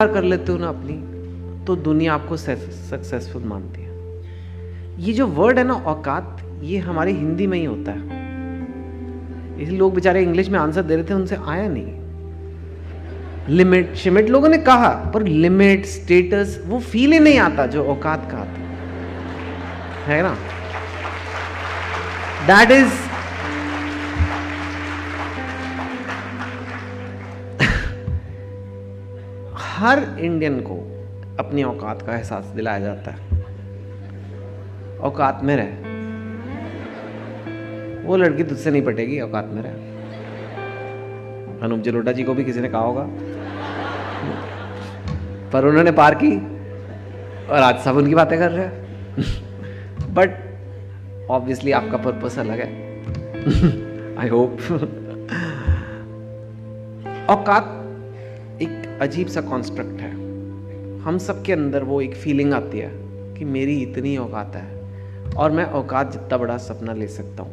कर लेते हो ना अपनी, तो दुनिया आपको सक्सेसफुल मानती है। ये जो वर्ड है ना औकात, ये हमारी हिंदी में ही होता है। इसलिए लोग बेचारे इंग्लिश में आंसर दे रहे थे, उनसे आया नहीं। लिमिट शिमिट लोगों ने कहा, पर लिमिट स्टेटस वो फील ही नहीं आता जो औकात का आता है ना। दैट इज हर इंडियन को अपनी औकात का एहसास दिलाया जाता है। औकात में रह, वो लड़की तुझसे नहीं पटेगी, औकात में रह। अनूप जलोटा जी को भी किसी ने कहा होगा, पर उन्होंने पार की और आज सब उनकी बातें कर रहे हैं। बट ऑब्वियसली आपका पर्पस अलग है। I hope. औकात एक अजीब सा कॉन्स्ट्रक्ट है। हम सब के अंदर वो एक फीलिंग आती है कि मेरी इतनी औकात है और मैं औकात जितना बड़ा सपना ले सकता हूँ।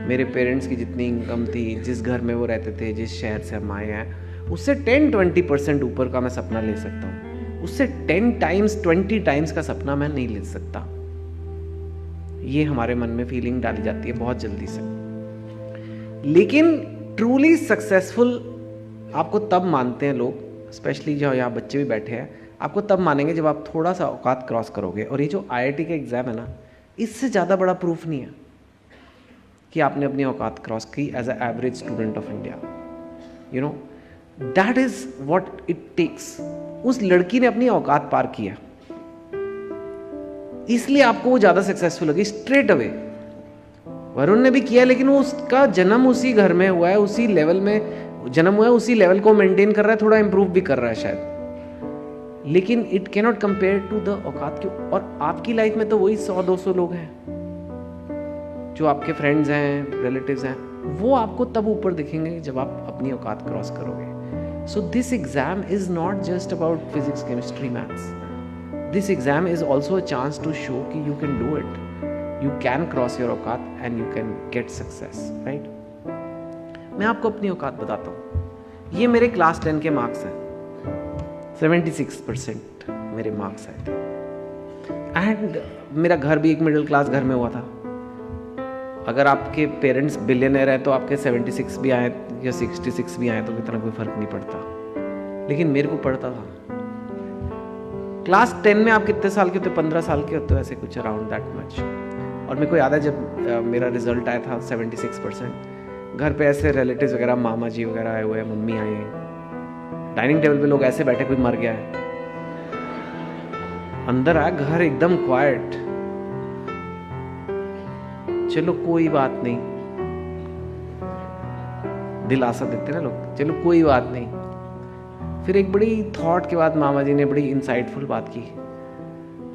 मेरे पेरेंट्स की जितनी इनकम थी, जिस घर में वो रहते थे, जिस शहर से हम आए हैं, उससे 10-20% ऊपर का मैं सपना ले सकता हूँ। उससे 10 टाइम्स 20 टाइम्स का सपना मैं नहीं ले सकता। ये हमारे मन में फीलिंग डाली जाती है बहुत जल्दी से। लेकिन ट्रूली सक्सेसफुल आपको तब मानते हैं लोग, स्पेशली जो यहाँ बच्चे भी बैठे हैं, आपको तब मानेंगे जब आप थोड़ा सा औकात क्रॉस करोगे। और ये जो IIT का एग्ज़ाम है ना, इससे ज़्यादा बड़ा प्रूफ नहीं है कि आपने अपनी औकात क्रॉस की as a average student of India. You know, that is what it takes. उस लड़की ने अपनी औकात पार किया, इसलिए आपको वो ज़्यादा सक्सेसफुल लगी स्ट्रेट अवे। वरुण ने भी किया, लेकिन वो उसका जन्म उसी घर में हुआ है, उसी लेवल में जन्म हुआ है, उसी लेवल को मेंटेन कर रहा है, थोड़ा इंप्रूव भी कर रहा है शायद। लेकिन it can not compare to the औकात क्यों। और आपकी लाइफ में तो वही 100-200 लोग हैं जो आपके फ्रेंड्स हैं, रिलेटिव्स हैं, वो आपको तब ऊपर दिखेंगे जब आप अपनी औकात क्रॉस करोगे। So this exam is not just about physics, chemistry, maths. This exam is also a chance to show कि you can do it, you can cross your औकात and you can get success, right. मैं आपको अपनी औकात बताता हूँ। ये मेरे क्लास 10 के मार्क्स हैं। 76% मेरे मार्क्स आए थे। एंड मेरा घर भी एक मिडिल क्लास घर में हुआ था। अगर आपके पेरेंट्स बिलियनर हैं तो आपके 76 भी आए या 66 भी आए तो इतना कोई फर्क नहीं पड़ता, लेकिन मेरे को पड़ता था। क्लास 10 में आप कितने साल के होते? 15 साल के होते हो, ऐसे कुछ अराउंड दैट मच। और मेरे को याद है जब मेरा रिजल्ट आया था 76%, घर पे ऐसे रिलेटिव्स वगैरह, मामा जी वगैरह आए हुए हैं, मम्मी आई हैं, डाइनिंग टेबल पे लोग ऐसे बैठे, कोई मर गया है। अंदर आया, घर एकदम क्वाइट। चलो कोई बात नहीं, दिलासा देते ना लोग, चलो कोई बात नहीं। फिर एक बड़ी थॉट के बाद मामा जी ने बड़ी इंसाइटफुल बात की,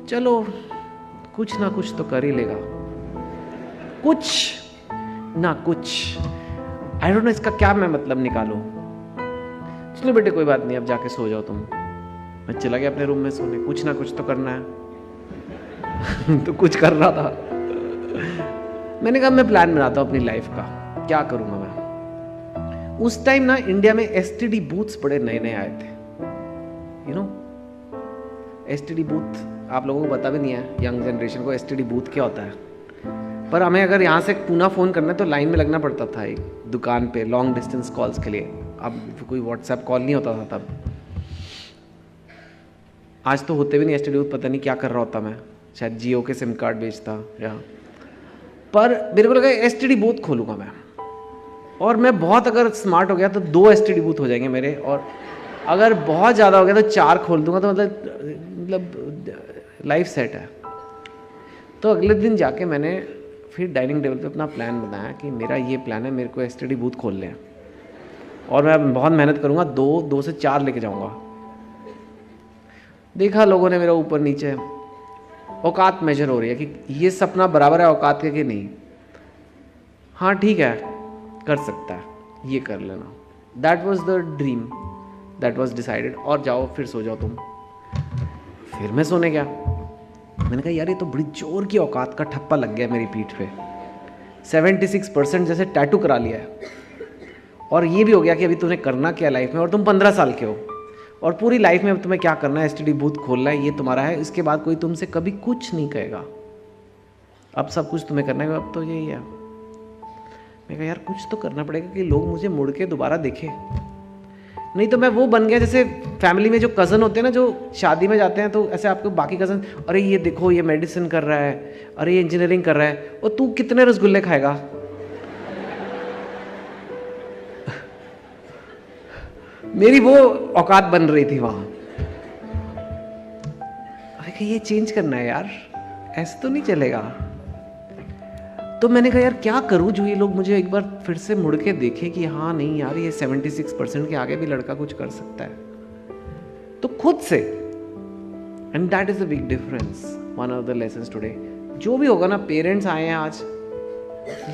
चलो कुछ ना कुछ तो कर ही लेगा, कुछ ना कुछ। आई डोंट नो इसका क्या मैं मतलब निकालूं। चलो बेटे कोई बात नहीं, अब जाके सो जाओ तुम। मैं चला गया अपने रूम में सोने। कुछ ना कुछ तो करना है। तो कुछ कर रहा था। मैंने कहा मैं प्लान बनाता हूँ अपनी लाइफ का, क्या करूँगा मैं। उस टाइम ना इंडिया में STD बूथ्स बड़े नए नए आए थे। यू नो, STD बूथ आप लोगों को पता भी नहीं है, यंग जनरेशन को STD बूथ क्या होता है। पर हमें अगर यहाँ से पूना फ़ोन करना है तो लाइन में लगना पड़ता था एक दुकान पे लॉन्ग डिस्टेंस कॉल्स के लिए। अब कोई व्हाट्सएप कॉल नहीं होता था तब। आज तो होते भी नहीं STD बूथ, पता नहीं क्या कर रहा होता मैं, शायद जियो के सिम कार्ड बेचता या। पर मेरे को लगा STD बूथ खोलूँगा मैं, और मैं बहुत अगर स्मार्ट हो गया तो 2 STD बूथ हो जाएंगे मेरे, और अगर बहुत ज़्यादा हो गया तो 4 खोल दूंगा, तो मतलब लाइफ सेट है। तो अगले दिन जाके मैंने फिर डाइनिंग टेबल पे अपना प्लान बनाया कि मेरा ये प्लान है, मेरे को STD बूथ खोलने हैं और मैं बहुत मेहनत करूँगा, 2 से 4 लेके जाऊँगा। देखा लोगों ने मेरा ऊपर नीचे, औकात मेजर हो रही है कि ये सपना बराबर है औकात के कि नहीं। हाँ ठीक है, कर सकता है, ये कर लेना। That was the dream, that was decided. और जाओ फिर सो जाओ तुम। फिर मैं सोने गया। मैंने कहा यार ये तो बड़ी जोर की औकात का ठप्पा लग गया मेरी पीठ पे। 76% जैसे टैटू करा लिया है, और ये भी हो गया कि अभी तूने करना क्या लाइफ में, और तुम 15 साल के हो, और पूरी लाइफ में तुम्हें क्या करना है, एसटीडी बूथ खोलना है, ये तुम्हारा है, इसके बाद कोई तुमसे कभी कुछ नहीं कहेगा, अब सब कुछ तुम्हें करना है, अब तो यही है। मैं कहा यार कुछ तो करना पड़ेगा कि लोग मुझे मुड़ के दोबारा देखें, नहीं तो मैं वो बन गया जैसे फैमिली में जो कज़न होते हैं ना, जो शादी में जाते हैं तो ऐसे आपको बाकी कज़न, अरे ये देखो ये मेडिसिन कर रहा है, अरे ये इंजीनियरिंग कर रहा है, और तू कितने रसगुल्ले खाएगा। मेरी वो औकात बन रही थी वहां। अरे ये चेंज करना है यार, ऐसे तो नहीं चलेगा। तो मैंने कहा यार क्या करूं जो ये लोग मुझे एक बार फिर से मुड़ के देखें कि हाँ नहीं यार ये 76% के आगे भी लड़का कुछ कर सकता है, तो खुद से। And that is a big difference, one of the lessons today. जो भी होगा ना, पेरेंट्स आए हैं आज,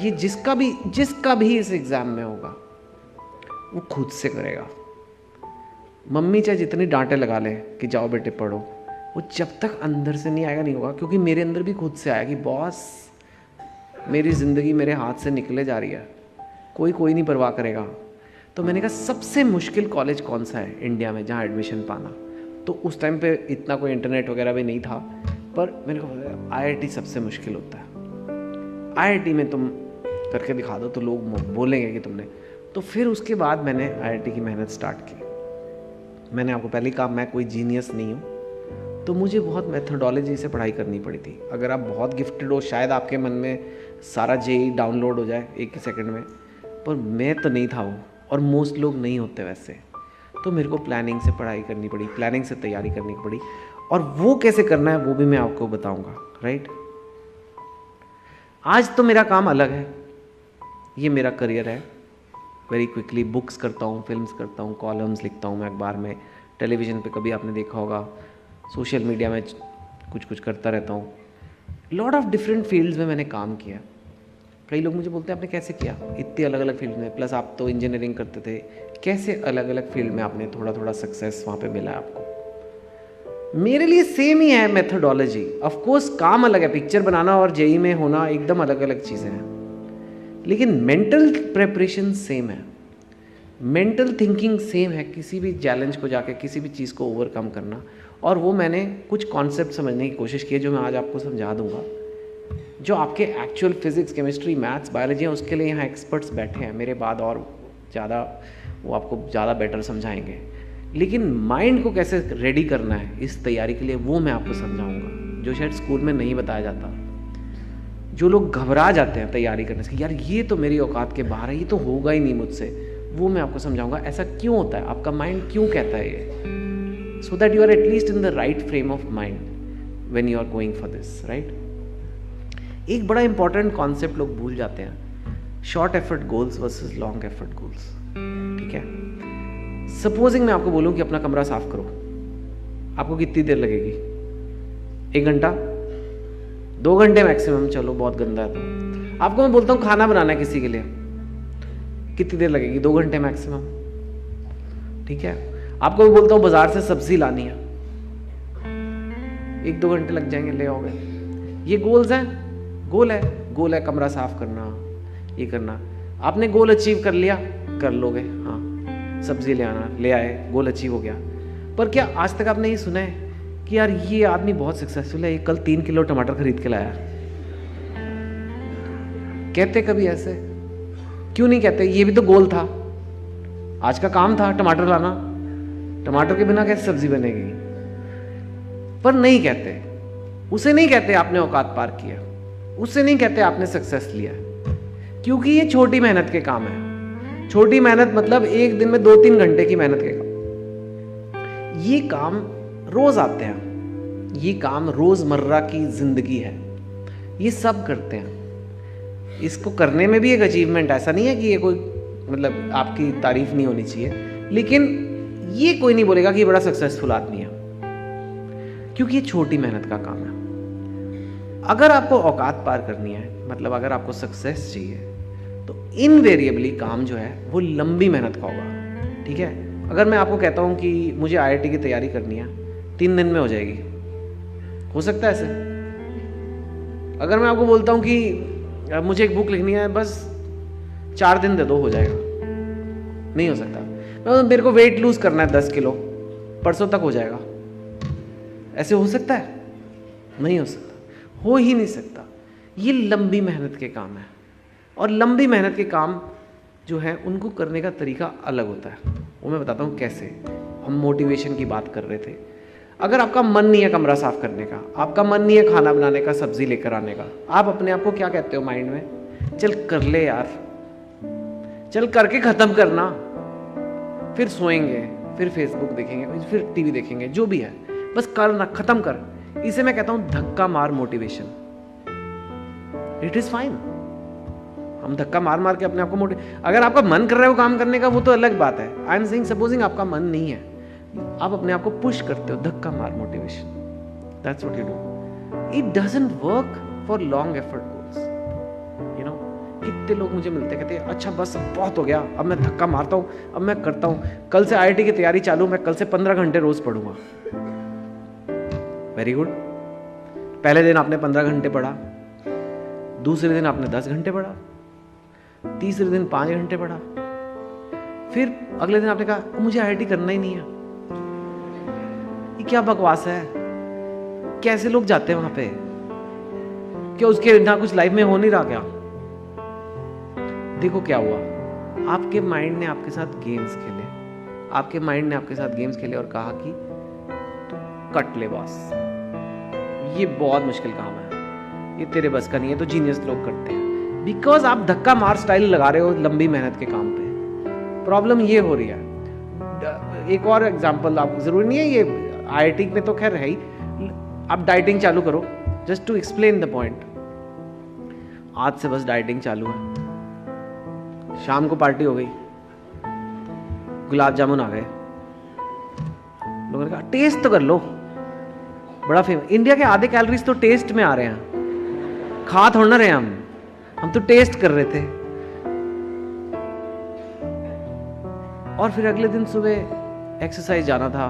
ये जिसका भी इस एग्जाम में होगा वो खुद से करेगा। मम्मी चाहे जितनी डांटे लगा ले कि जाओ बेटे पढ़ो, वो जब तक अंदर से नहीं आएगा नहीं होगा। क्योंकि मेरे अंदर भी खुद से आया कि बॉस मेरी ज़िंदगी मेरे हाथ से निकले जा रही है, कोई नहीं परवाह करेगा। तो मैंने कहा सबसे मुश्किल कॉलेज कौन सा है इंडिया में जहाँ एडमिशन पाना। तो उस टाइम पे इतना कोई इंटरनेट वगैरह भी नहीं था, पर मैंने कहा IIT सबसे मुश्किल होता है, IIT में तुम करके दिखा दो तो लोग बोलेंगे कि तुमने। तो फिर उसके बाद मैंने IIT की मेहनत स्टार्ट की। मैंने आपको पहले कहा मैं कोई जीनियस नहीं हूँ, तो मुझे बहुत मेथोडोलॉजी से पढ़ाई करनी पड़ी थी। अगर आप बहुत गिफ्टेड हो शायद आपके मन में सारा JEE डाउनलोड हो जाए एक ही सेकंड में, पर मैं तो नहीं था वो, और मोस्ट लोग नहीं होते वैसे। तो मेरे को प्लानिंग से पढ़ाई करनी पड़ी, प्लानिंग से तैयारी करनी पड़ी, और वो कैसे करना है वो भी मैं आपको बताऊंगा। राइट, आज तो मेरा काम अलग है, ये मेरा करियर है। वेरी क्विकली बुक्स करता हूँ, फिल्म्स करता हूँ, कॉलम्स लिखता हूँ मैं अखबार में, टेलीविज़न पे कभी आपने देखा होगा, सोशल मीडिया में कुछ करता रहता हूँ। लॉट ऑफ डिफरेंट फील्ड्स में मैंने काम किया। कई लोग मुझे बोलते हैं आपने कैसे किया इतनी अलग अलग फील्ड में, प्लस आप तो इंजीनियरिंग करते थे, कैसे अलग अलग फील्ड में आपने थोड़ा सक्सेस वहाँ पे मिला आपको। मेरे लिए सेम ही है मेथोडोलॉजी। ऑफ कोर्स काम अलग है, पिक्चर बनाना और JEE में होना एकदम अलग अलग चीज़ें हैं, लेकिन मेंटल प्रेपरेशन सेम है, मेंटल थिंकिंग सेम है, किसी भी चैलेंज को जाके किसी भी चीज़ को ओवरकम करना। और वो मैंने कुछ कॉन्सेप्ट समझने की कोशिश की है जो मैं आज आपको समझा दूंगा। जो आपके actual physics, chemistry, maths, biology है, उसके लिए यहाँ एक्सपर्ट्स बैठे हैं मेरे बाद, और ज़्यादा वो आपको ज़्यादा बेटर समझाएंगे। लेकिन माइंड को कैसे रेडी करना है इस तैयारी के लिए, वो मैं आपको समझाऊंगा, जो शायद स्कूल में नहीं बताया जाता। जो लोग घबरा जाते हैं तैयारी करने से, यार ये तो मेरी औकात के बाहर है, ये तो होगा ही नहीं मुझसे, वो मैं आपको समझाऊंगा ऐसा क्यों होता है, आपका माइंड क्यों कहता है ये, so that you are at least in the right frame of mind when you are going for this, right? एक बड़ा इंपॉर्टेंट कॉन्सेप्ट लोग भूल जाते हैं, short effort goals versus long effort goals. ठीक है, सपोजिंग मैं आपको बोलूं कि अपना कमरा साफ करो, आपको कितनी देर लगेगी? 1 घंटा, 2 घंटे मैक्सिमम, चलो बहुत गंदा है तो। आपको मैं बोलता हूँ खाना बनाना है किसी के लिए, कितनी देर लगेगी? 2 घंटे मैक्सिमम। ठीक है, आपको मैं बोलता हूँ बाजार से सब्जी लानी है, 1-2 घंटे लग जाएंगे, ले आओगे। ये गोल्स हैं, गोल है कमरा साफ करना, ये करना। आपने गोल अचीव कर लिया, कर लोगे, हाँ सब्जी ले आना, ले आए, गोल अचीव हो गया। पर क्या आज तक आपने ये सुना है कि यार ये आदमी बहुत सक्सेसफुल है, ये कल 3 किलो टमाटर खरीद के लाया? कहते कभी ऐसे? क्यों नहीं कहते? ये भी तो गोल था, आज का काम था टमाटर लाना, टमाटर के बिना कैसे सब्जी बनेगी? पर नहीं कहते, उसे नहीं कहते आपने औकात पार किया, उससे नहीं कहते आपने सक्सेस लिया, क्योंकि ये छोटी मेहनत के काम है। छोटी मेहनत मतलब एक दिन में 2-3 घंटे की मेहनत के काम। ये काम रोज आते हैं, ये काम रोजमर्रा की जिंदगी है, ये सब करते हैं। इसको करने में भी एक अचीवमेंट, ऐसा नहीं है कि ये कोई मतलब आपकी तारीफ नहीं होनी चाहिए, लेकिन ये कोई नहीं बोलेगा कि ये बड़ा सक्सेसफुल आदमी है, क्योंकि ये छोटी मेहनत का काम है। अगर आपको औकात पार करनी है, मतलब अगर आपको सक्सेस चाहिए, तो इनवेरिएबली काम जो है वो लंबी मेहनत का होगा। ठीक है, अगर मैं आपको कहता हूँ कि मुझे IIT की तैयारी करनी है, 3 दिन में हो जाएगी, हो सकता है ऐसे? अगर मैं आपको बोलता हूँ कि मुझे एक बुक लिखनी है, बस 4 दिन दे दो, हो जाएगा? नहीं हो सकता। मेरे को वेट लूज करना है 10 किलो, परसों तक हो जाएगा। ऐसे हो सकता है? नहीं हो सकता, हो ही नहीं सकता। ये लंबी मेहनत के काम है, और लंबी मेहनत के काम जो है उनको करने का तरीका अलग होता है। वो मैं बताता हूँ कैसे। हम मोटिवेशन की बात कर रहे थे। अगर आपका मन नहीं है कमरा साफ करने का, आपका मन नहीं है खाना बनाने का, सब्जी लेकर आने का, आप अपने आप को क्या कहते हो माइंड में? चल कर ले यार, चल करके ख़त्म करना, फिर सोएंगे, फिर फेसबुक देखेंगे, फिर टीवी देखेंगे, जो भी है, बस करना, ख़त्म कर। इसे मैं कहता हूँ धक्का मार मोटिवेशन। It is fine. हम धक्का मार मार के अपने आप को अगर आपका मन कर रहा है वो काम करने का, वो तो अलग बात है। आई एम सेइंग, सपोजिंग आपका मन नहीं है, आप अपने आप को पुश करते हो, धक्का मार motivation. That's what you do. It doesn't work for long effort goals. You know, कितने लोग मुझे मिलते कहते हैं अच्छा बस बहुत हो गया, अब मैं धक्का मारता हूँ, अब मैं करता हूँ, कल से IIT की तैयारी चालू, मैं कल से 15 घंटे रोज पढ़ूंगा। Very good. पहले दिन आपने 15 घंटे पढ़ा, दूसरे दिन आपने 10 घंटे पढ़ा, तीसरे दिन 5 घंटे पढ़ा, फिर अगले दिन आपने कहा मुझे IIT करना ही नहीं है। ये क्या बकवास है? कैसे लोग जाते हैं वहां पे? क्या उसके ना कुछ लाइफ में हो नहीं रहा क्या? देखो क्या हुआ, आपके माइंड ने आपके साथ गेम्स खेले, आपके माइंड ने आपके साथ गेम्स खेले और कहा कि तू कट ले बॉस, ये बहुत मुश्किल काम है, ये तेरे बस का नहीं है, तो जीनियस लोग करते हैं। बिकॉज आप धक्का मार स्टाइल लगा रहे हो लंबी मेहनत के काम पे। प्रॉब्लम ये हो रही है। एक और एग्जांपल, आप जरूरी नहीं है ये IIT में तो खैर है ही, आप डाइटिंग चालू करो, just to explain the point. आज से बस डाइटिंग चालू है, शाम को पार्टी हो गई, गुलाब जामुन आ गए, लोगों ने कहा टेस्ट तो कर लो, बड़ा फेमस। इंडिया के आधे कैलोरीज तो टेस्ट में आ रहे हैं, खा थोड़ा ना रहे हम तो टेस्ट कर रहे थे। और फिर अगले दिन सुबह एक्सरसाइज जाना था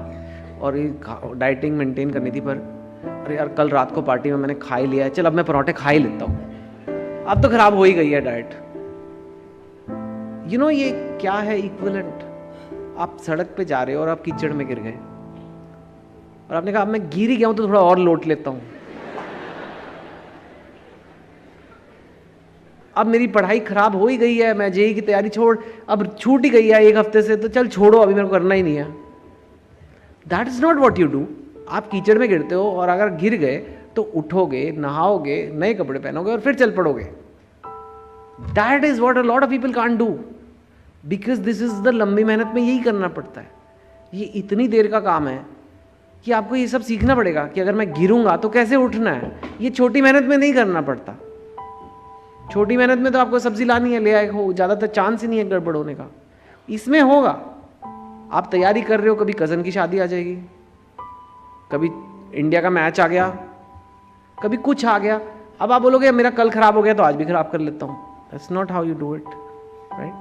और ये डाइटिंग मेंटेन करनी थी, पर अरे यार कल रात को पार्टी में मैंने खा ही लिया है, चल अब मैं पराठे खा ही लेता हूँ। अब तो खराब हो ही गई है डाइट। यू नो ये क्या है इक्विवेलेंट? आप सड़क पे जा रहे हो और आप कीचड़ में गिर गए और आपने कहा अब मैं गिर ही गया हूं तो थोड़ा और लोट लेता हूं, अब मेरी पढ़ाई खराब हो ही गई है, मैं JEE की तैयारी अब छूट ही गई है 1 हफ्ते से, तो चल छोड़ो अभी मेरे को करना ही नहीं है। That is not what you do. आप कीचड़ में गिरते हो और अगर गिर गए तो उठोगे, नहाओगे, नए कपड़े पहनोगे और फिर चल पड़ोगे। That is what a lot of people can't do, because this is the लंबी मेहनत में यही करना पड़ता है। ये इतनी देर का काम है कि आपको ये सब सीखना पड़ेगा कि अगर मैं गिरूंगा तो कैसे उठना है। ये छोटी मेहनत में नहीं करना पड़ता। छोटी मेहनत में तो आपको सब्जी लानी है, ले आए हो, ज़्यादातर चांस ही नहीं है गड़बड़ होने का। इसमें होगा, आप तैयारी कर रहे हो, कभी कज़न की शादी आ जाएगी, कभी इंडिया का मैच आ गया, कभी कुछ आ गया, अब आप बोलोगे मेरा कल खराब हो गया तो आज भी खराब कर लेता हूँ। That's not how you do it, right?